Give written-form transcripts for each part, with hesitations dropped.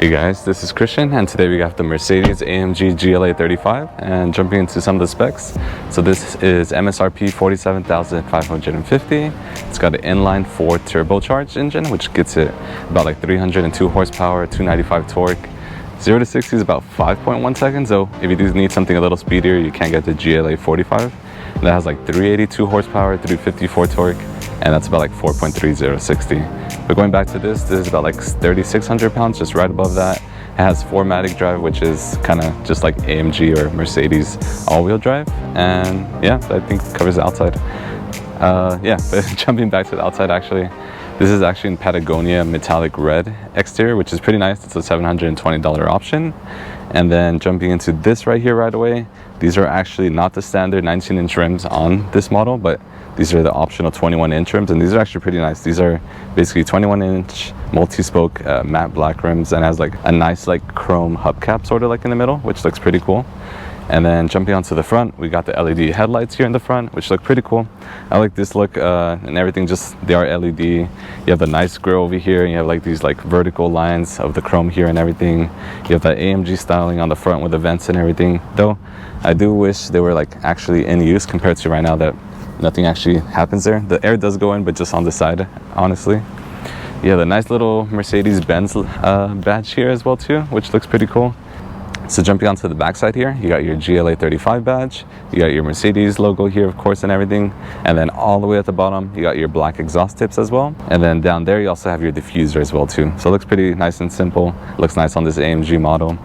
Hey guys, this is Christian, and today we got the Mercedes AMG GLA 35, and jumping into some of the specs. So this is MSRP 47,550. It's got an inline 4 turbocharged engine, which gets it about like 302 horsepower, 295 torque. 0 to 60 is about 5.1 seconds, so if you do need something a little speedier, you can get the GLA 45. That has like 382 horsepower, 354 torque, and that's about like 4.30 60. But going back to this is about like 3,600 pounds, just right above that. It has 4MATIC drive, which is kind of just like AMG or Mercedes all-wheel drive, and yeah, I think it covers the outside. Yeah, but jumping back to the outside, actually, this is actually in Patagonia metallic red exterior, which is pretty nice. It's a $720 option. And then jumping into this right here right away, these are actually not the standard 19-inch rims on this model, but these are the optional 21-inch rims, and these are actually pretty nice. These are basically 21-inch multi-spoke matte black rims, and has like a nice like chrome hubcap sort of like in the middle, which looks pretty cool. And then jumping onto the front, we got the LED headlights here in the front, which look pretty cool. I like this look and everything, just they are LED. You have the nice grille over here, and you have like these like vertical lines of the chrome here and everything. You have that AMG styling on the front with the vents and everything. Though I do wish they were like actually in use compared to right now that nothing actually happens there. The air does go in, but just on the side, honestly. You have a nice little Mercedes-Benz badge here as well too, which looks pretty cool. So jumping onto the backside here, you got your GLA 35 badge, you got your Mercedes logo here, of course, and everything. And then all the way at the bottom, you got your black exhaust tips as well. And then down there, you also have your diffuser as well too. So it looks pretty nice and simple. It looks nice on this AMG model.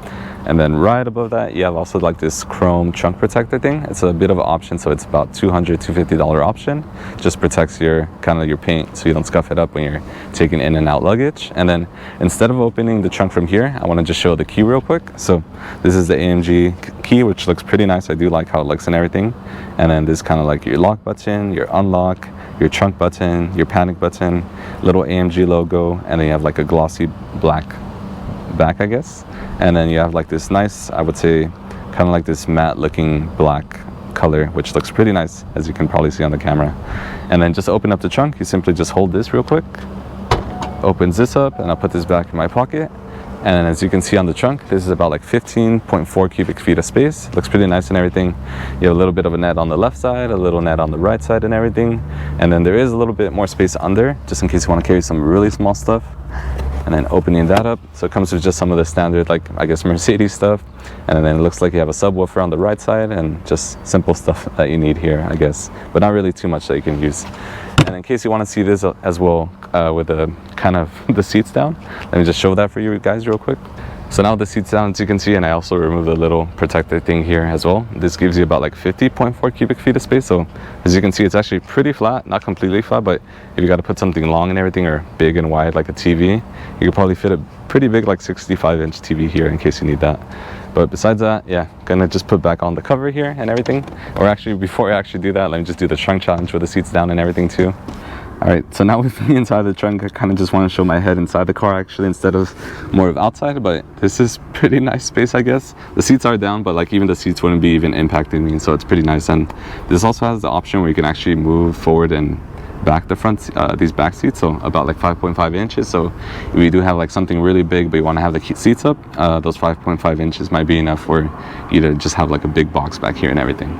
And then right above that, you have also like this chrome trunk protector thing. It's a bit of an option, so it's about $250 option. Just protects your kind of your paint so you don't scuff it up when you're taking in and out luggage. And then instead of opening the trunk from here, I want to just show the key real quick. So this is the AMG key, which looks pretty nice. I do like how it looks and everything. And then this kind of like your lock button, your unlock, your trunk button, your panic button, little AMG logo, and then you have like a glossy black back, I guess. And then you have like this nice, I would say, kind of like this matte looking black color, which looks pretty nice, as you can probably see on the camera. And then just open up the trunk, you simply just hold this real quick, opens this up, and I'll put this back in my pocket. And as you can see on the trunk, this is about like 15.4 cubic feet of space. It looks pretty nice and everything. You have a little bit of a net on the left side, a little net on the right side and everything. And then there is a little bit more space under, just in case you want to carry some really small stuff. And then opening that up, so it comes with just some of the standard, like I guess Mercedes stuff. And then it looks like you have a subwoofer on the right side and just simple stuff that you need here, I guess, but not really too much that you can use. And in case you want to see this as well, with the kind of the seats down, let me just show that for you guys real quick. So now the seats down, as you can see, and I also removed the little protector thing here as well. This gives you about like 50.4 cubic feet of space. So as you can see, it's actually pretty flat, not completely flat, but if you got to put something long and everything, or big and wide like a TV, you could probably fit a pretty big like 65-inch TV here in case you need that. But besides that, yeah, gonna just put back on the cover here and everything. Or actually, before I actually do that, let me just do the trunk challenge with the seats down and everything too. All right, so now with me inside the trunk, I kind of just want to show my head inside the car actually, instead of more of outside, but this is pretty nice space, I guess. The seats are down, but like even the seats wouldn't be even impacting me, so it's pretty nice. And this also has the option where you can actually move forward and back the front, these back seats, so about like 5.5 inches. So if you do have like something really big, but you want to have the seats up, those 5.5 inches might be enough for you to just have like a big box back here and everything.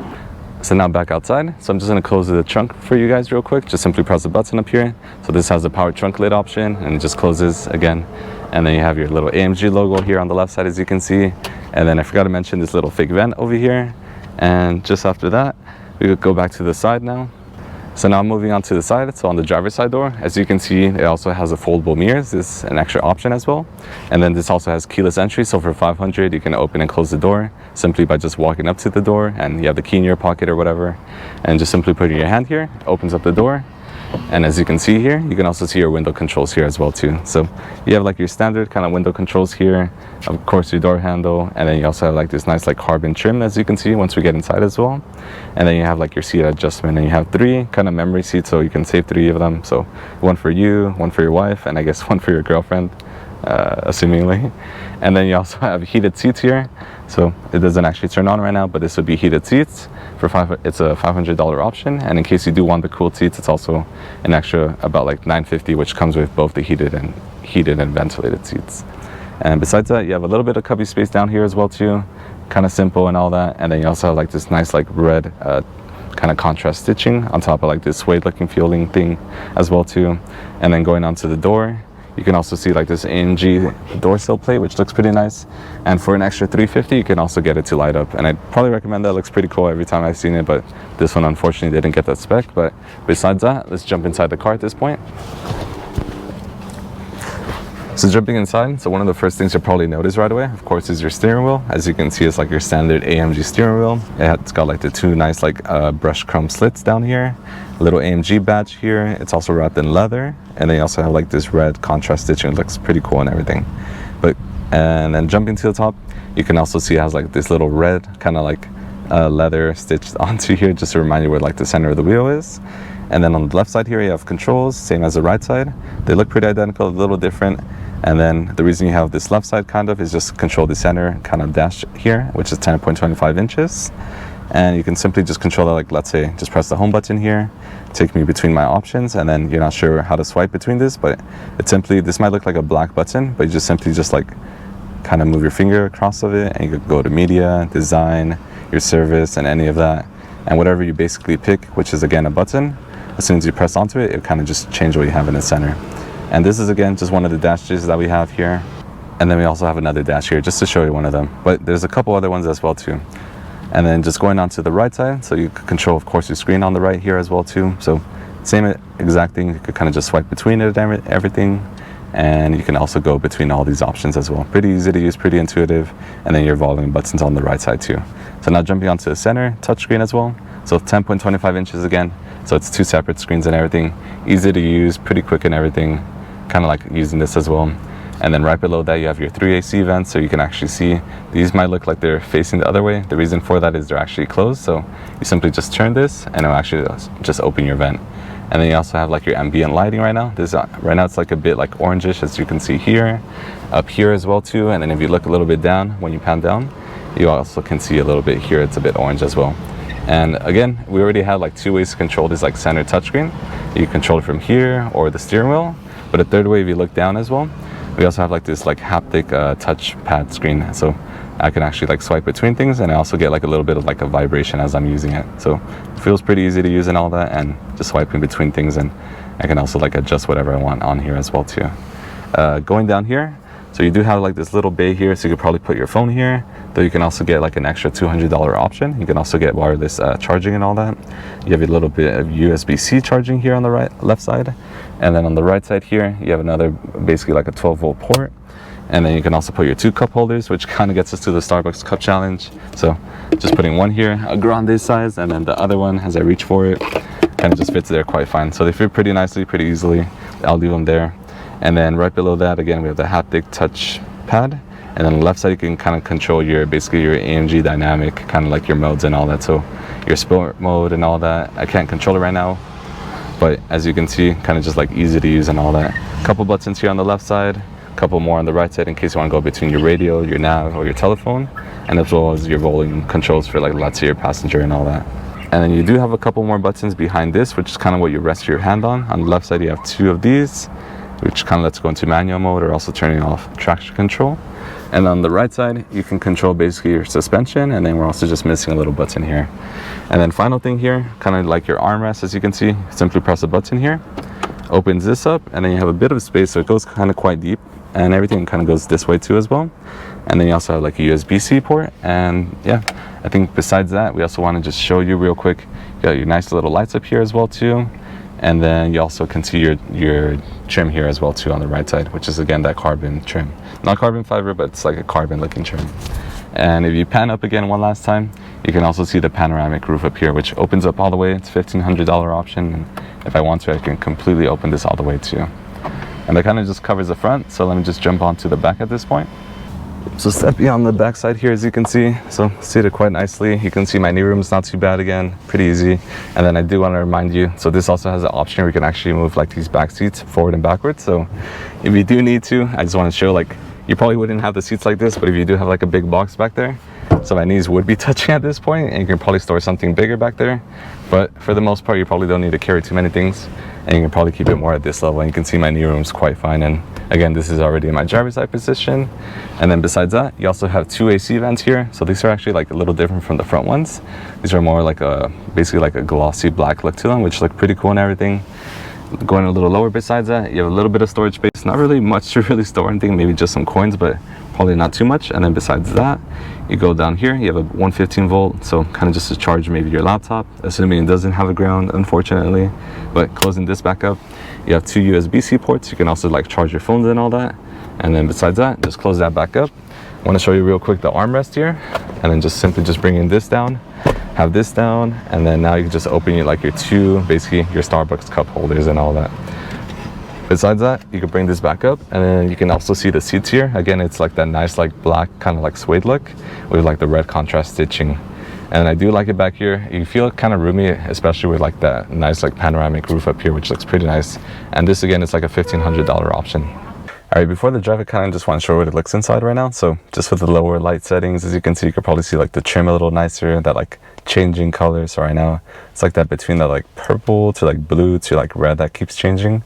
So now back outside, so I'm just going to close the trunk for you guys real quick. Just simply press the button up here. So this has the power trunk lid option, and it just closes again. And then you have your little AMG logo here on the left side, as you can see. And then I forgot to mention this little fake vent over here. And just after that, we could go back to the side now. So now moving on to the side, so on the driver's side door, as you can see, it also has a foldable mirrors. This is an extra option as well. And then this also has keyless entry, so for $500, you can open and close the door simply by just walking up to the door, and you have the key in your pocket or whatever, and just simply putting your hand here, opens up the door. And as you can see here, you can also see your window controls here as well too. So you have like your standard kind of window controls here, of course your door handle, and then you also have like this nice like carbon trim, as you can see once we get inside as well. And then you have like your seat adjustment, and you have 3 kind of memory seats, so you can save 3 of them. So one for you, one for your wife, and I guess one for your girlfriend, assumingly. And then you also have heated seats here, so it doesn't actually turn on right now, but this would be heated seats for it's a $500 option. And in case you do want the cooled seats, it's also an extra about like $950, which comes with both the heated and ventilated seats. And besides that, you have a little bit of cubby space down here as well too, kind of simple and all that. And then you also have like this nice like red kind of contrast stitching on top of like this suede looking feeling thing as well too. And then going onto the door, you can also see like this AMG door sill plate, which looks pretty nice. And for an extra $350, you can also get it to light up. And I'd probably recommend that. It looks pretty cool every time I've seen it, but this one unfortunately didn't get that spec. But besides that, let's jump inside the car at this point. So jumping inside, so one of the first things you'll probably notice right away, of course, is your steering wheel. As you can see, it's like your standard AMG steering wheel. It's got like the two nice like brushed chrome slits down here, a little AMG badge here. It's also wrapped in leather, and then you also have like this red contrast stitching. It looks pretty cool and everything. And then jumping to the top, you can also see it has like this little red kind of like leather stitched onto here, just to remind you where like the center of the wheel is. And then on the left side here, you have controls, same as the right side. They look pretty identical, a little different. And then the reason you have this left side kind of is just control the center kind of dash here, which is 10.25 inches. And you can simply just control that, like let's say, just press the home button here, take me between my options, and then you're not sure how to swipe between this, but it's simply, this might look like a black button, but you just simply just like kind of move your finger across of it, and you could go to media, design, your service, and any of that. And whatever you basically pick, which is again a button, as soon as you press onto it, it kind of just change what you have in the center. And this is again just one of the dashes that we have here. And then we also have another dash here just to show you one of them. But there's a couple other ones as well too. And then just going on to the right side, so you can control, of course, your screen on the right here as well too. So same exact thing, you could kind of just swipe between it and everything. And you can also go between all these options as well. Pretty easy to use, pretty intuitive. And then your volume buttons on the right side too. So now jumping onto the center touchscreen as well. So 10.25 inches again. So it's two separate screens and everything. Easy to use, pretty quick and everything. Kind of like using this as well. And then right below that, you have your 3 AC vents, so you can actually see these might look like they're facing the other way. The reason for that is they're actually closed, so you simply just turn this and it'll actually just open your vent. And then you also have like your ambient lighting right now. Right now it's like a bit like orangish, as you can see here, up here as well too. And then if you look a little bit down, when you pan down, you also can see a little bit here, it's a bit orange as well. And again, we already have like 2 ways to control this like center touchscreen. You control it from here or the steering wheel. But a third way, if you look down as well, we also have like this like haptic touch pad screen. So I can actually like swipe between things, and I also get like a little bit of like a vibration as I'm using it. So it feels pretty easy to use and all that, and just swiping between things, and I can also like adjust whatever I want on here as well too. Going down here, so you do have like this little bay here, so you could probably put your phone here, though you can also get like an extra $200 option. You can also get wireless charging and all that. You have a little bit of USB-C charging here on the left side. And then on the right side here, you have another, basically like a 12-volt port. And then you can also put your 2 cup holders, which kind of gets us to the Starbucks cup challenge. So just putting one here, a grande size, and then the other one, as I reach for it, kind of just fits there quite fine. So they fit pretty nicely, pretty easily. I'll leave them there. And then right below that, again, we have the haptic touch pad. And then on the left side, you can kind of control your, basically your AMG Dynamic, kind of like your modes and all that. So your sport mode and all that. I can't control it right now, but as you can see, kind of just like easy to use and all that. Couple buttons here on the left side, couple more on the right side in case you want to go between your radio, your nav, or your telephone, and as well as your volume controls for like let's say your passenger and all that. And then you do have a couple more buttons behind this, which is kind of what you rest your hand on. On the left side, you have 2 of these, which kind of lets go into manual mode or also turning off traction control. And on the right side, you can control basically your suspension, and then we're also just missing a little button here. And then final thing here, kind of like your armrest, as you can see, simply press a button here, opens this up, and then you have a bit of space, so it goes kind of quite deep, and everything kind of goes this way too as well. And then you also have like a USB-C port, and yeah, I think besides that, we also want to just show you real quick, you got your nice little lights up here as well too. And then you also can see your trim here as well too on the right side, which is again that carbon trim. Not carbon fiber, but it's like a carbon looking trim. And if you pan up again one last time, you can also see the panoramic roof up here, which opens up all the way. It's $1,500 option. And if I want to, I can completely open this all the way too. And that kind of just covers the front. So let me just jump onto the back at this point. So stepping on the back side here, as you can see, so seated quite nicely. You can see my knee room is not too bad again, pretty easy. And then I do want to remind you, so this also has an option where you can actually move like these back seats forward and backwards. So if you do need to, I just want to show, like, you probably wouldn't have the seats like this, but if you do have like a big box back there, so my knees would be touching at this point, and you can probably store something bigger back there. But for the most part, you probably don't need to carry too many things. and you can probably keep it more at this level. And you can see my knee room's quite fine, and again, this is already in my driver's side position. And then besides that, you also have 2 AC vents here. So these are actually like a little different from the front ones. These are more like basically like a glossy black look to them, which look pretty cool and everything. Going a little lower besides that, you have a little bit of storage space. Not really much to really store anything, maybe just some coins, but probably not too much. And then besides that, you go down here, you have a 115 volt, so kind of just to charge maybe your laptop, assuming it doesn't have a ground, unfortunately. But closing this back up, you have 2 USB-C ports. You can also like charge your phones and all that. And then besides that, just close that back up. I want to show you real quick the armrest here, and then just simply just bringing this down, have this down, and then now you can just open your like your 2, basically your Starbucks cup holders and all that. Besides that, you can bring this back up, and then you can also see the seats here. Again, it's like that nice like black kind of like suede look with like the red contrast stitching. And I do like it back here. You feel kind of roomy, especially with like that nice like panoramic roof up here, which looks pretty nice. And this again, it's like a $1,500 option. All right, before the drive, I kind of just want to show what it looks inside right now. So just with the lower light settings, as you can see, you can probably see like the trim a little nicer, that like changing color. So right now it's like that between the like purple to like blue to like red that keeps changing.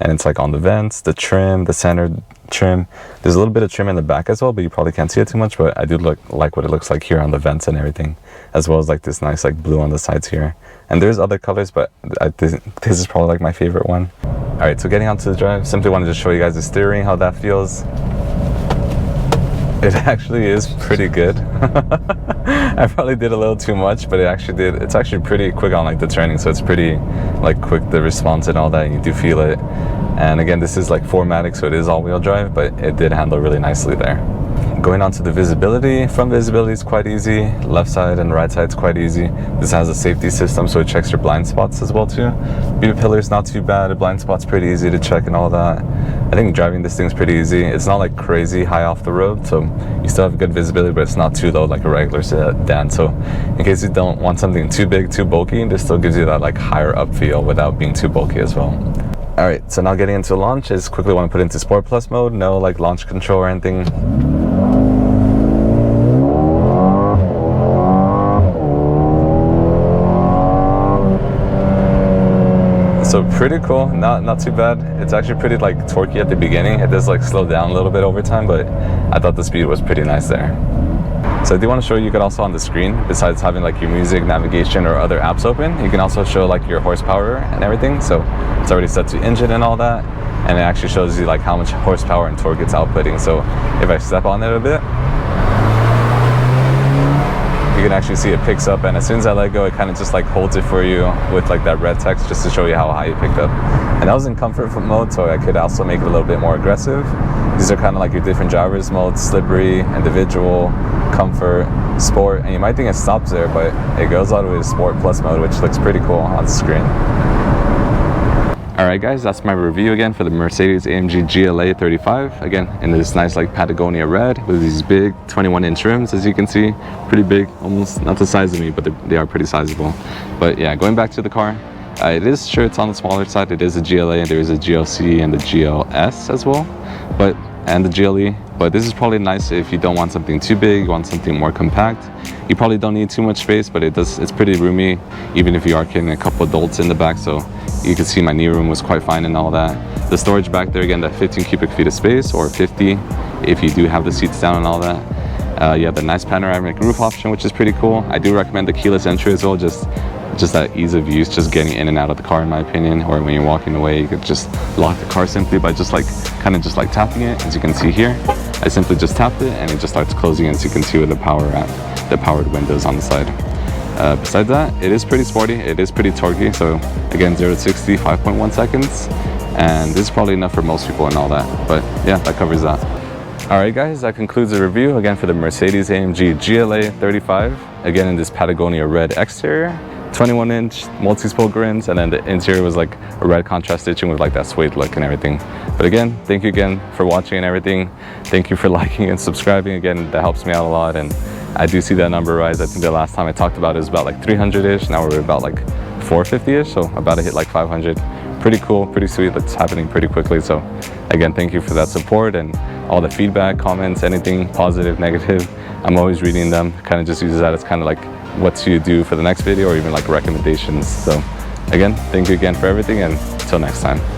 And it's like on the vents, the trim, the center trim. There's a little bit of trim in the back as well, but you probably can't see it too much. But I do like what it looks like here on the vents and everything, as well as like this nice like blue on the sides here. And there's other colors, but this is probably like my favorite one. All right, so getting onto the drive, simply wanted to show you guys the steering, how that feels. It actually is pretty good. I probably did a little too much, but it's actually pretty quick on like the turning, so it's pretty like quick, the response and all that, and you do feel it. And again, this is like 4MATIC, so it is all-wheel drive, but it did handle really nicely there. Going on to the visibility, front visibility is quite easy, left side and right side is quite easy. This has a safety system, so it checks your blind spots as well too. Beam pillar is not too bad, the blind spot's pretty easy to check and all that. I think driving this thing's pretty easy. It's not like crazy high off the road, so you still have good visibility, but it's not too low like a regular sedan. So in case you don't want something too big, too bulky, this still gives you that like higher up feel without being too bulky as well. All right, so now getting into launch, I just quickly want to put into Sport Plus mode. No like launch control or anything. So pretty cool, not too bad. It's actually pretty like torquey at the beginning. It does like slow down a little bit over time, but I thought the speed was pretty nice there. So I do want to show you could also on the screen, besides having like your music, navigation, or other apps open, you can also show like your horsepower and everything. So it's already set to engine and all that, and it actually shows you like how much horsepower and torque it's outputting. So if I step on it a bit, you can actually see it picks up, and as soon as I let go, it kind of just like holds it for you with like that red text just to show you how high it picked up. And that was in comfort mode, so I could also make it a little bit more aggressive. These are kind of like your different drivers modes: slippery, individual, comfort, sport. And you might think it stops there, but it goes all the way to Sport Plus mode, which looks pretty cool on the screen. Alright guys, that's my review again for the Mercedes AMG GLA 35. Again, in this nice like Patagonia red with these big 21-inch rims, as you can see. Pretty big, almost not the size of me, but they are pretty sizable. But yeah, going back to the car, it's on the smaller side. It is a GLA, and there is a GLC and the GLS as well, and the GLE. But this is probably nice if you don't want something too big, you want something more compact. You probably don't need too much space, but it's pretty roomy, even if you are carrying a couple adults in the back. So you can see my knee room was quite fine and all that. The storage back there, again, that 15 cubic feet of space, or 50 if you do have the seats down and all that. You have the nice panoramic roof option, which is pretty cool. I do recommend the keyless entry as well, just that ease of use, just getting in and out of the car, in my opinion. Or when you're walking away, you could just lock the car simply by just like kind of tapping it. As you can see here, I simply just tapped it and it just starts closing, as you can see with the powered windows on the side. Besides that, it is pretty sporty, it is pretty torquey. So again, 0 to 60, 5.1 seconds, and this is probably enough for most people and all that. But yeah, that covers that. Alright guys, that concludes the review again for the Mercedes AMG GLA 35. Again, in this Patagonia red exterior, 21-inch multi-spoke rims, and then the interior was like a red contrast stitching with like that suede look and everything. But again, thank you again for watching and everything. Thank you for liking and subscribing. Again, that helps me out a lot, and I do see that number rise. I think the last time I talked about it was about like 300-ish. Now we're about like 450-ish, so about to hit like 500. Pretty cool, pretty sweet. That's happening pretty quickly. So again, thank you for that support and all the feedback, comments, anything positive, negative. I'm always reading them. Kind of just use that as kind of like what to do for the next video, or even like recommendations. So Again, thank you again for everything, and until next time.